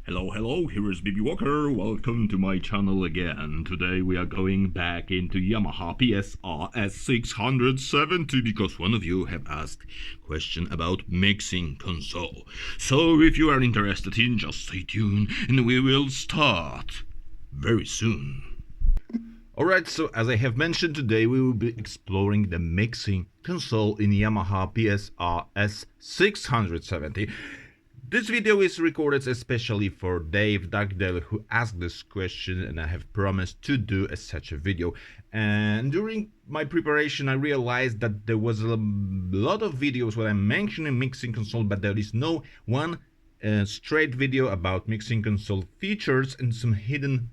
Hello, here is BB Walker. Welcome to my channel again. Today we are going back into Yamaha PSR S670 because one of you have asked question about mixing console. So if you are interested in, just stay tuned and we will start very soon. Alright, so as I have mentioned, today we will be exploring the mixing console in Yamaha PSR S670. This video is recorded especially for Dave Dugdale, who asked this question, and I have promised to do such a video. And during my preparation I realized that there was a lot of videos where I'm mentioning mixing console, but there is no one straight video about mixing console features and some hidden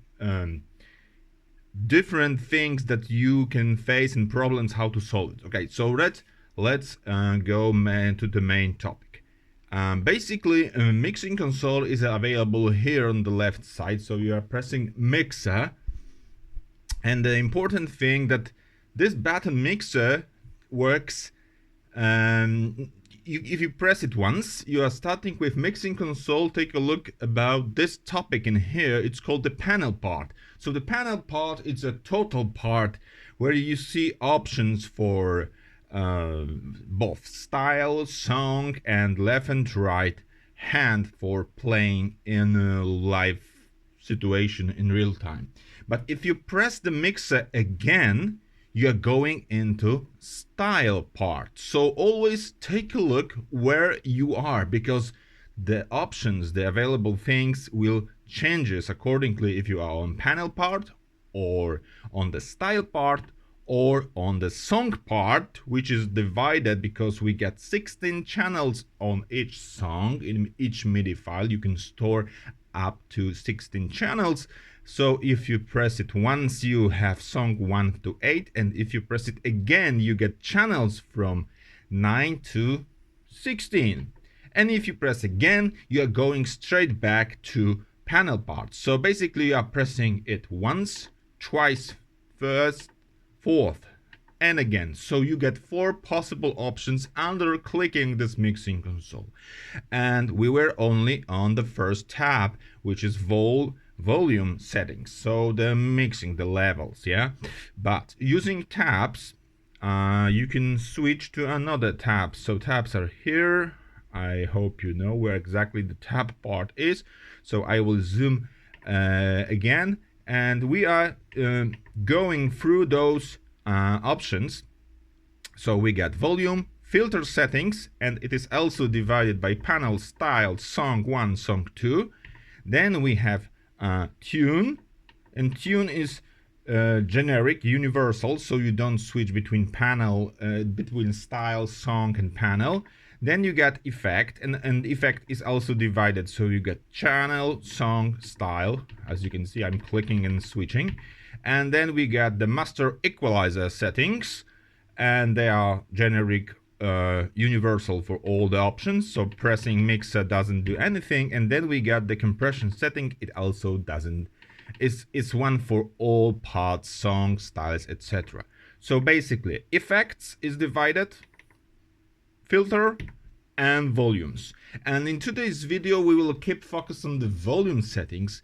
different things that you can face and problems how to solve it. Okay, so let's go to the main topic. Basically, mixing console is available here on the left side, so you are pressing mixer, and the important thing that this button mixer works. If you press it once, you are starting with mixing console. Take a look about this topic in here. It's called the panel part. So the panel part is a total part where you see options for both style, song, and left and right hand for playing in a live situation in real time. But if you press the mixer again, you are going into style part. So always take a look where you are, because the options, the available things will changes accordingly if you are on panel part or on the style part or on the song part, which is divided because we get 16 channels on each song. In each MIDI file you can store up to 16 channels. So if you press it once, you have song 1 to 8, and if you press it again, you get channels from 9 to 16. And if you press again, you are going straight back to panel part. So basically you are pressing it once, twice, first, fourth, and again. So you get 4 possible options under clicking this mixing console. And we were only on the first tab, which is volume settings, so the mixing, the levels, yeah. But using tabs, you can switch to another tab. So tabs are here. I hope you know where exactly the tab part is. So I will zoom again, and we are going through those options. So we got volume, filter settings, and it is also divided by panel, style, song 1, song 2. Then we have tune, and tune is generic, universal, so you don't switch between panel, between style, song, and panel. Then you get effect, and effect is also divided, so you get channel, song, style. As you can see, I'm clicking and switching. And then we got the master equalizer settings, and they are generic, universal for all the options, so pressing mixer doesn't do anything. And then we got the compression setting. It also doesn't, it's one for all parts, songs, styles, etc. So basically effects is divided, filter, and volumes. And in today's video we will keep focus on the volume settings,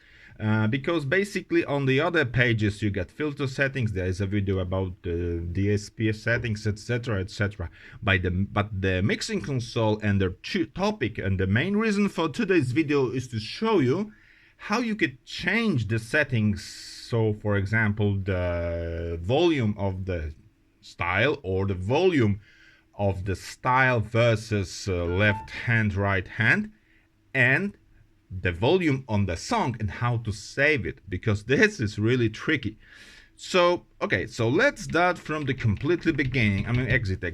because basically on the other pages you get filter settings. There is a video about the DSP settings, etc, etc. But the mixing console and the topic, and the main reason for today's video is to show you how you could change the settings. So for example, the volume of the style, or the volume of the style versus left hand, right hand, and the volume on the song, and how to save it, because this is really tricky. So okay, so let's start from the completely beginning. I'm gonna exit.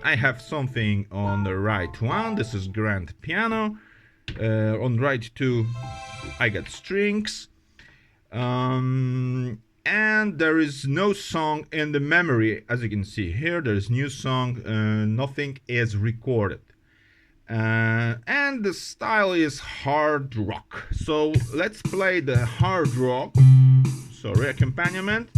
I have something on the right one. This is grand piano. On right 2 I got strings, and there is no song in the memory. As you can see here, there is new song, nothing is recorded, and the style is hard rock. So let's play the hard rock, sorry, accompaniment.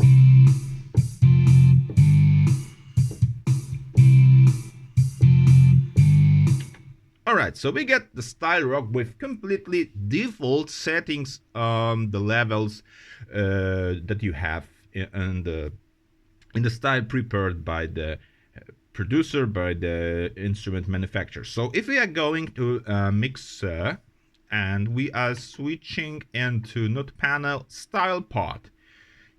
Alright, so we get the style rock with completely default settings on the levels that you have in the style prepared by the producer, by the instrument manufacturer. So if we are going to mixer and we are switching into note panel style part,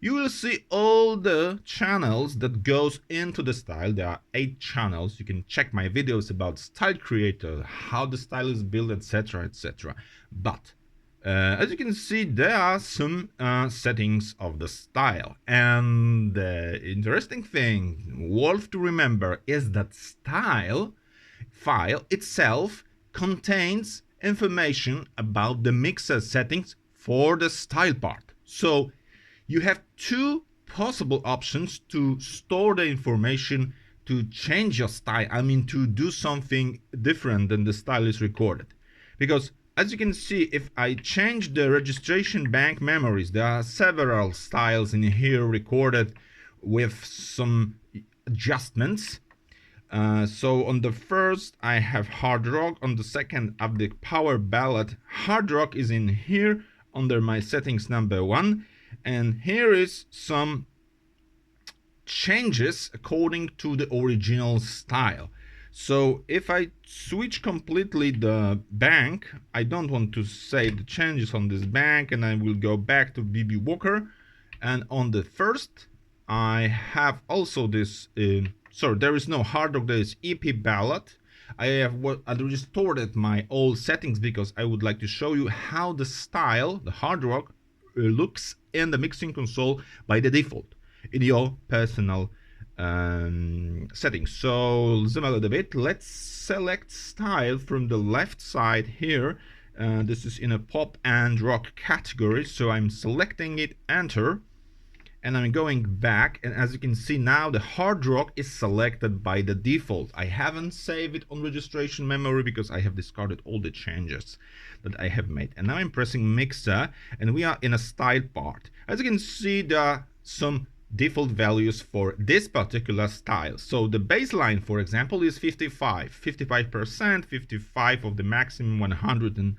you will see all the channels that goes into the style. There are 8 channels. You can check my videos about style creator, how the style is built, etc, etc. But as you can see, there are some settings of the style, and the interesting thing worth to remember is that style file itself contains information about the mixer settings for the style part. So you have 2 possible options to store the information to change your style. I mean, to do something different than the style is recorded. Because as you can see, if I change the registration bank memories, there are several styles in here recorded with some adjustments. So on the first I have hard rock, on the second I have the power ballad. Hard rock is in here under my settings number 1. And here is some changes according to the original style. So if I switch completely the bank, I don't want to save the changes on this bank, and I will go back to BB Walker. And on the first, I have also this, sorry, there is no hard rock, there is EP ballad. I restored my old settings because I would like to show you how the style, the hard rock, looks in the mixing console by the default in your personal settings. So zoom out a bit. Let's select style from the left side here. This is in a pop and rock category, so I'm selecting it, enter, and I'm going back, and as you can see now the hard rock is selected by the default. I haven't saved it on registration memory because I have discarded all the changes that I have made. And now I'm pressing mixer and we are in a style part. As you can see, there are some default values for this particular style. So the baseline, for example, is 55%, 55 of the maximum 100, and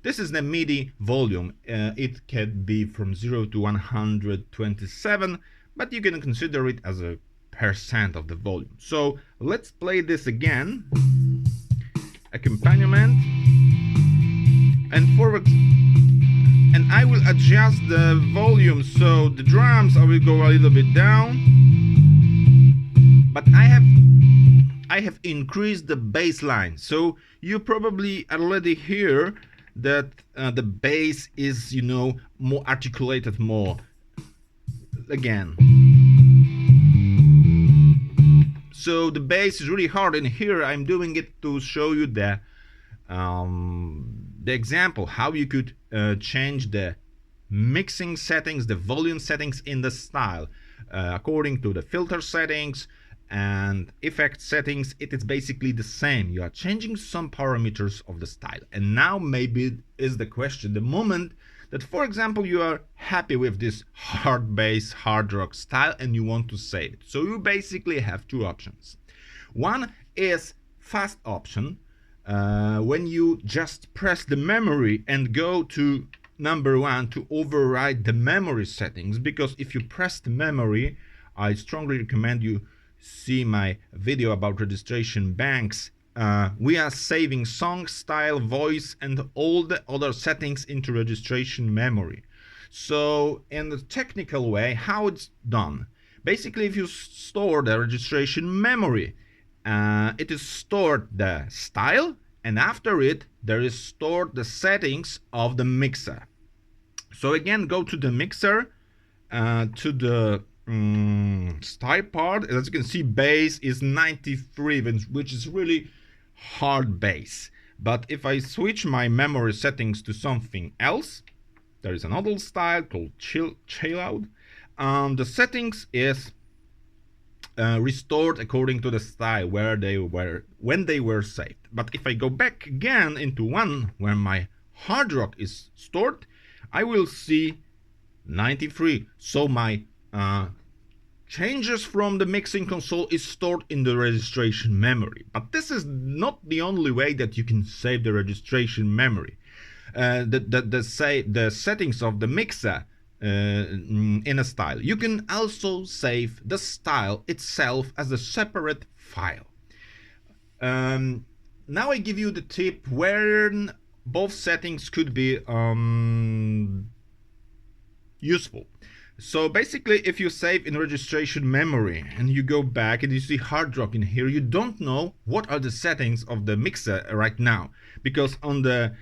this is the MIDI volume. It can be from 0 to 127, but you can consider it as a percent of the volume. So let's play this again. Accompaniment and forward, and I will adjust the volume. So the drums, I will go a little bit down, but I have increased the bass line. So you probably already hear that the bass is, you know, more articulated, more again. So the bass is really hard, and here I'm doing it to show you the example how you could change the mixing settings, the volume settings in the style according to the filter settings and effect settings. It is basically the same. You are changing some parameters of the style. And now maybe is the question, the moment that, for example, you are happy with this hard bass, hard rock style and you want to save it. So you basically have 2 options. One is fast option, when you just press the memory and go to number 1 to override the memory settings, because if you press the memory, I strongly recommend you see my video about registration banks. We are saving song, style, voice and all the other settings into registration memory. So in the technical way, how it's done, basically if you store the registration memory, it is stored the style, and after it there is stored the settings of the mixer. So again, go to the mixer, to the style part. As you can see, bass is 93, which is really hard bass. But if I switch my memory settings to something else, there is another style called chill out. The settings is restored according to the style where they were when they were saved. But if I go back again into one where my hard rock is stored, I will see 93. So my changes from the mixing console is stored in the registration memory. But this is not the only way that you can save the registration memory. The settings of the mixer in a style. You can also save the style itself as a separate file. Now I give you the tip where both settings could be useful. So basically, if you save in registration memory and you go back and you see hard rock in here, you don't know what are the settings of the mixer right now, because on the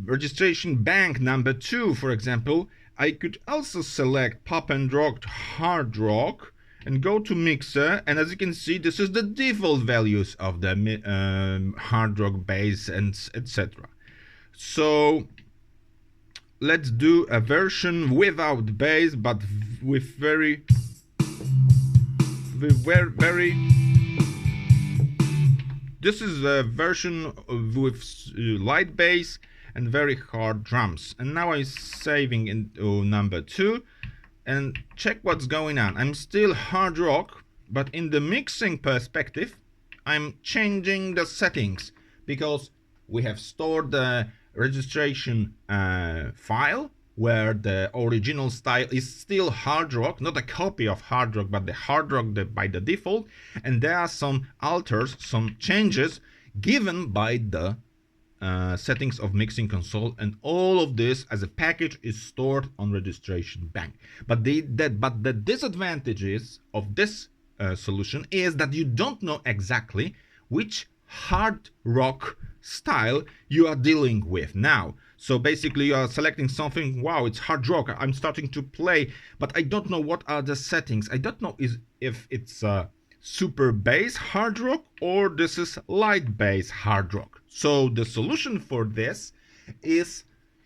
registration bank number 2, for example, I could also select pop and rock hard rock and go to mixer, and as you can see, this is the default values of the hard rock bass and etc. So let's do a version without bass, but with very this is a version with light bass and very hard drums. And now I'm saving into number 2 and check what's going on. I'm still hard rock, but in the mixing perspective, I'm changing the settings because we have stored the registration file where the original style is still hard rock, not a copy of hard rock, but the hard rock by the default, and there are some alters, some changes given by the settings of mixing console, and all of this as a package is stored on registration bank. But the disadvantages of this solution is that you don't know exactly which hard rock style you are dealing with now. So basically you are selecting something, wow, it's hard rock, I'm starting to play, but I don't know what are the settings. I don't know if it's super bass hard rock or this is light bass hard rock. So the solution for this is,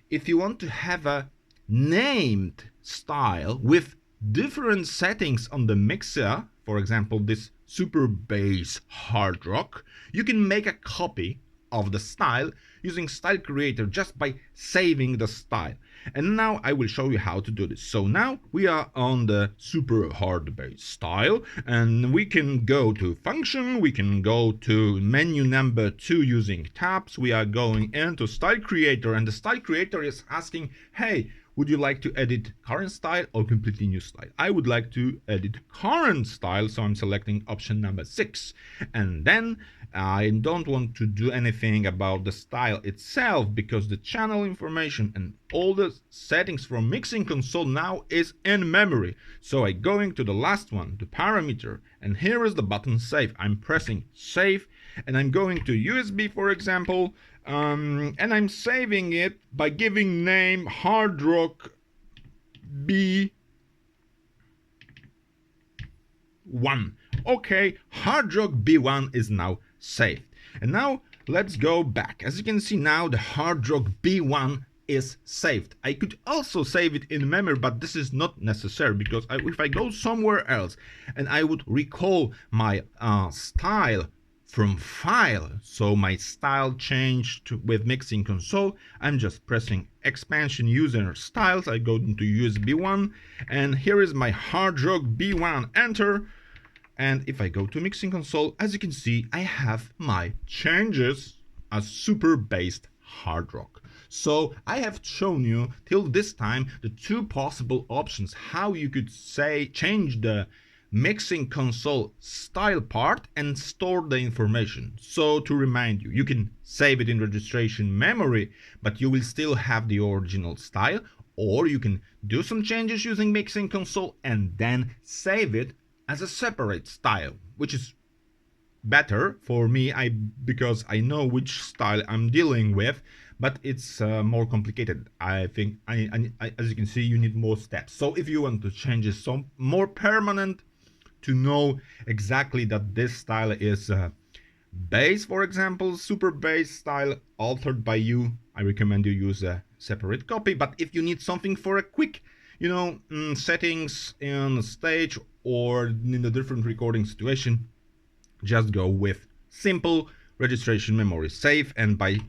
if you want to have a named style with different settings on the mixer, for example this super bass hard rock, you can make a copy of the style using Style Creator just by saving the style. And now I will show you how to do this. So now we are on the super hard bass style, and we can go to function, we can go to menu number 2 using tabs. We are going into Style Creator, and the Style Creator is asking, hey, would you like to edit current style or completely new style? I would like to edit current style, so I'm selecting option number 6. And then I don't want to do anything about the style itself because the channel information and all the settings from mixing console now is in memory. So I'm going to the last one, the parameter, and here is the button save. I'm pressing save and I'm going to USB, for example, and I'm saving it by giving name hard rock B1. Okay, hard rock B1 is now saved. And now let's go back. As you can see now, the hard rock B1 is saved. I could also save it in memory, but this is not necessary because if I go somewhere else and I would recall my style from file, so my style changed with mixing console, I'm just pressing expansion user styles. I go into USB 1 and here is my hard rock B1, enter. And if I go to mixing console, as you can see, I have my changes as super based hard rock. So I have shown you till this time the 2 possible options how you could change the mixing console style part and store the information. So to remind you, you can save it in registration memory, but you will still have the original style, or you can do some changes using mixing console and then save it as a separate style, which is better for me because I know which style I'm dealing with, but it's more complicated. I think as you can see, you need more steps. So if you want to change it some more permanent, to know exactly that this style is bass, for example, super bass style altered by you, I recommend you use a separate copy. But if you need something for a quick, settings in stage or in a different recording situation, just go with simple registration memory save, and by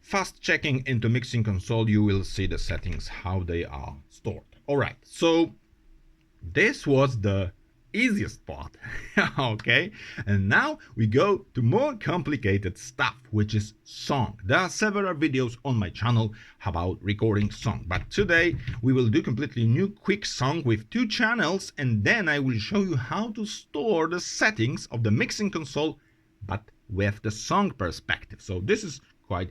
fast checking into mixing console you will see the settings how they are stored. All right, so This was the easiest part. Okay, and now we go to more complicated stuff, which is song. There are several videos on my channel about recording song, but today we will do completely new quick song with 2 channels, and then I will show you how to store the settings of the mixing console, but with the song perspective. So this is quite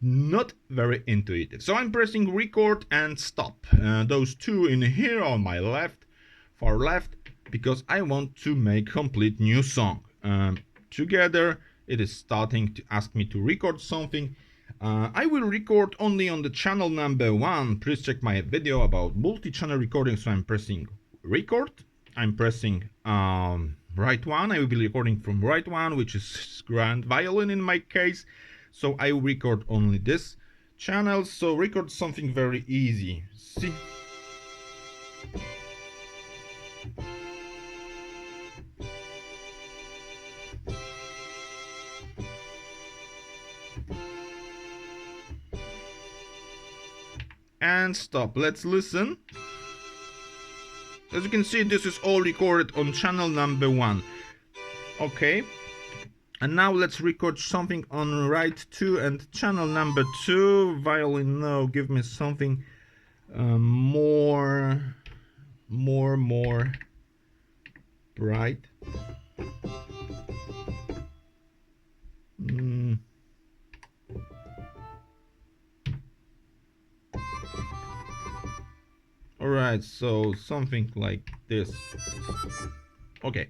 not very intuitive. So I'm pressing record and stop. Those 2 in here on my left, far left, because I want to make complete new song. Together it is starting to ask me to record something. I will record only on the channel number 1. Please check my video about multi-channel recording. So I'm pressing record. I'm pressing right one. I will be recording from right one, which is grand violin in my case. So I will record only this channel. So record something very easy. See? And stop. Let's listen. As you can see, this is all recorded on channel number 1. Okay. And now let's record something on right 2 and channel number 2. Violin, no, give me something more bright. Alright, so something like this. Okay,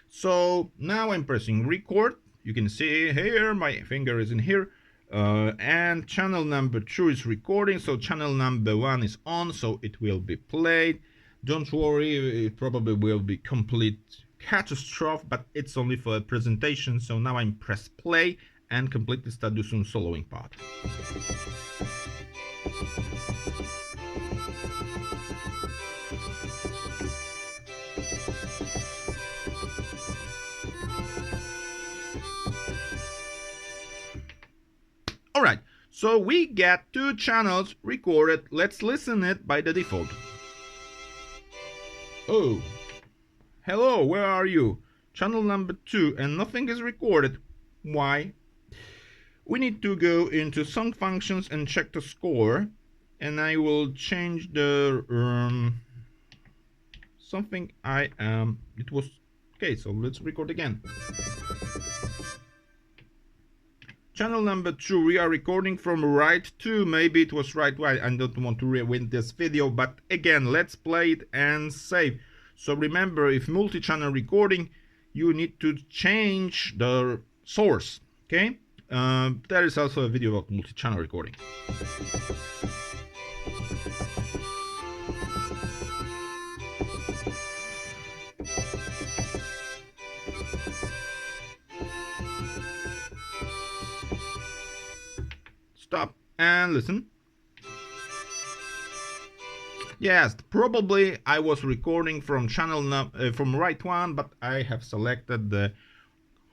so now I'm pressing record. You can see here my finger is in here, and channel number 2 is recording, so channel number 1 is on, so it will be played. Don't worry, it probably will be complete catastrophe, but it's only for a presentation. So now I'm press play and completely start do some soloing part. Alright, so we get 2 channels recorded. Let's listen it by the default. Oh, hello, where are you? Channel number 2, and nothing is recorded. Why? We need to go into song functions and check the score, and I will change the something it was okay, so let's record again. Channel number 2, we are recording from right 2. Maybe it was right 1. I don't want to ruin this video, but again, let's play it and save. So remember, if multi-channel recording, you need to change the source. Okay, there is also a video about multi-channel recording. Stop and listen. Yes, probably I was recording from channel from right 1, but I have selected the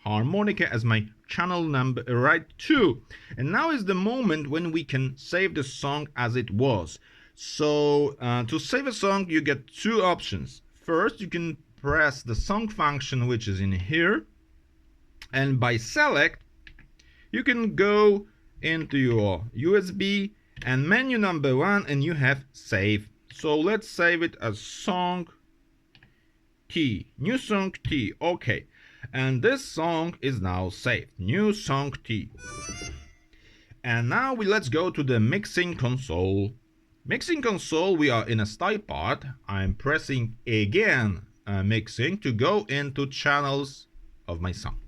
harmonica as my channel number right 2. And now is the moment when we can save the song as it was. So to save a song, you get 2 options. First, you can press the song function, which is in here, and by select, you can go into your USB and menu number 1, and you have save. So let's save it as song T, new song T. Okay, and this song is now saved, new song T. And now let's go to the mixing console. Mixing console, we are in a style part. I'm pressing again mixing to go into channels of my song,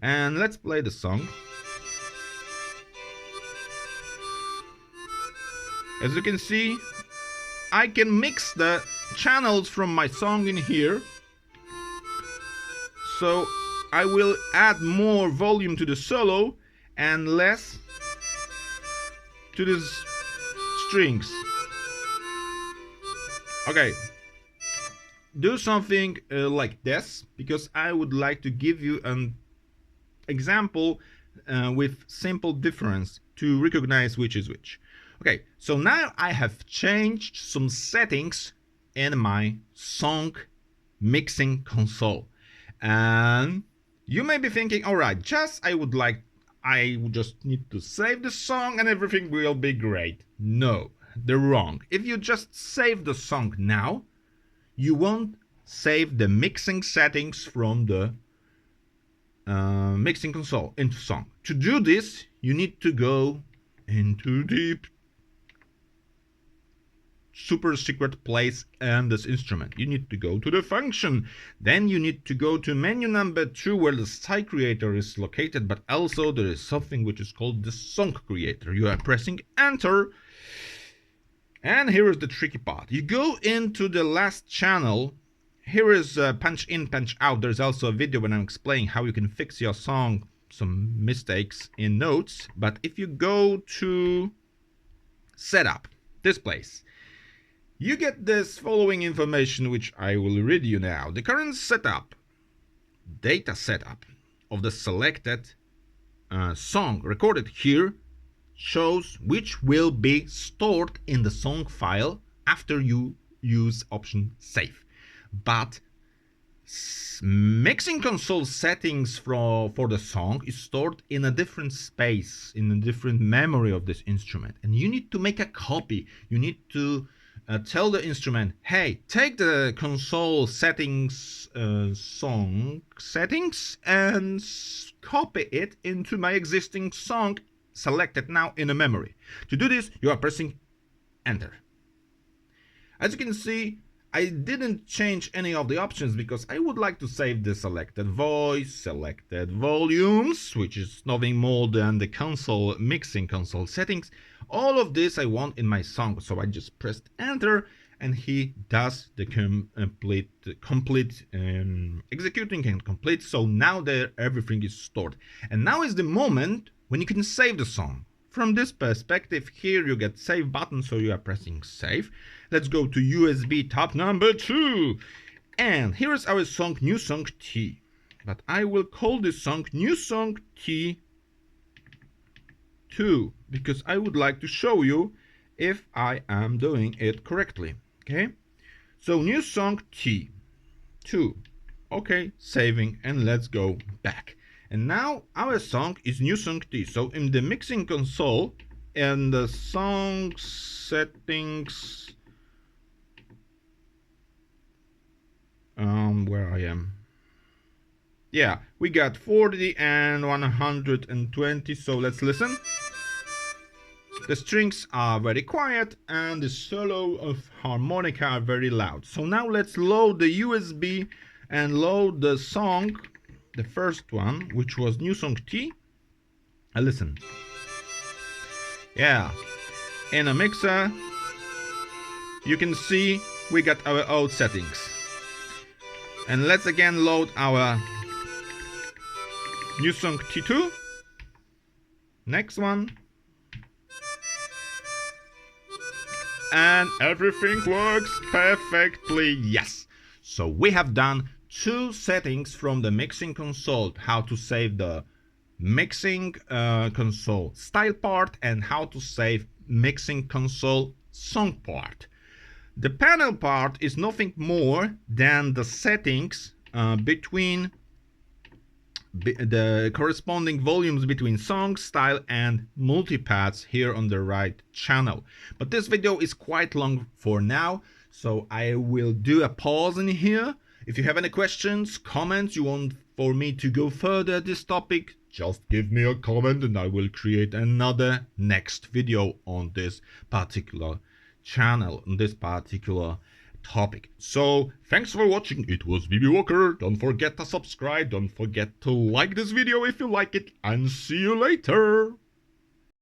and let's play the song. As you can see, I can mix the channels from my song in here. So I will add more volume to the solo and less to the strings. Okay, do something like this, because I would like to give you an example with simple difference to recognize which is which. Okay, so now I have changed some settings in my song mixing console. And you may be thinking, all right, I would just need to save the song and everything will be great. No, they're wrong. If you just save the song now, you won't save the mixing settings from the mixing console into song. To do this, you need to go into the super secret place in this instrument. You need to go to the function. Then you need to go to menu number 2 where the style creator is located, but also there is something which is called the song creator. You are pressing enter. And here is the tricky part. You go into the last channel. Here is punch in, punch out. There's also a video when I'm explaining how you can fix your song, some mistakes in notes. But if you go to setup, this place, you get this following information, which I will read you now. The current setup, data setup of the selected song recorded here shows which will be stored in the song file after you use option save. But mixing console settings for the song is stored in a different space, in a different memory of this instrument. And you need to make a copy. You need to tell the instrument, hey, take the console settings, song settings, and copy it into my existing song selected now in a memory. To do this, you are pressing enter. As you can see, I didn't change any of the options because I would like to save the selected voice, selected volumes, which is nothing more than the console mixing console settings. All of this I want in my song, so I just pressed enter and he does the complete executing and complete. So now there everything is stored. And now is the moment when you can save the song. From this perspective, here you get save button, so you are pressing save. Let's go to USB tab number 2. And here is our song, new song T. But I will call this song new song T2 because I would like to show you if I am doing it correctly. Okay, so new song T2. Okay, saving, and let's go back. And now our song is new song T. So in the mixing console and the song settings, where I am. Yeah, we got 40 and 120. So let's listen. The strings are very quiet and the solo of harmonica are very loud. So now let's load the USB and load the song. The first one, which was new song T. Listen. Yeah, in a mixer, you can see we got our old settings. And let's again load our new song T2. Next one. And everything works perfectly. Yes. So we have done 2 settings from the mixing console, how to save the mixing console style part and how to save mixing console song part. The panel part is nothing more than the settings between the corresponding volumes between song, style and multipaths here on the right channel. But this video is quite long for now, so I will do a pause in here. If you have any questions, comments, you want for me to go further this topic, just give me a comment and I will create another next video on this particular channel, on this particular topic. So thanks for watching. It was BB Walker. Don't forget to subscribe. Don't forget to like this video if you like it, and see you later.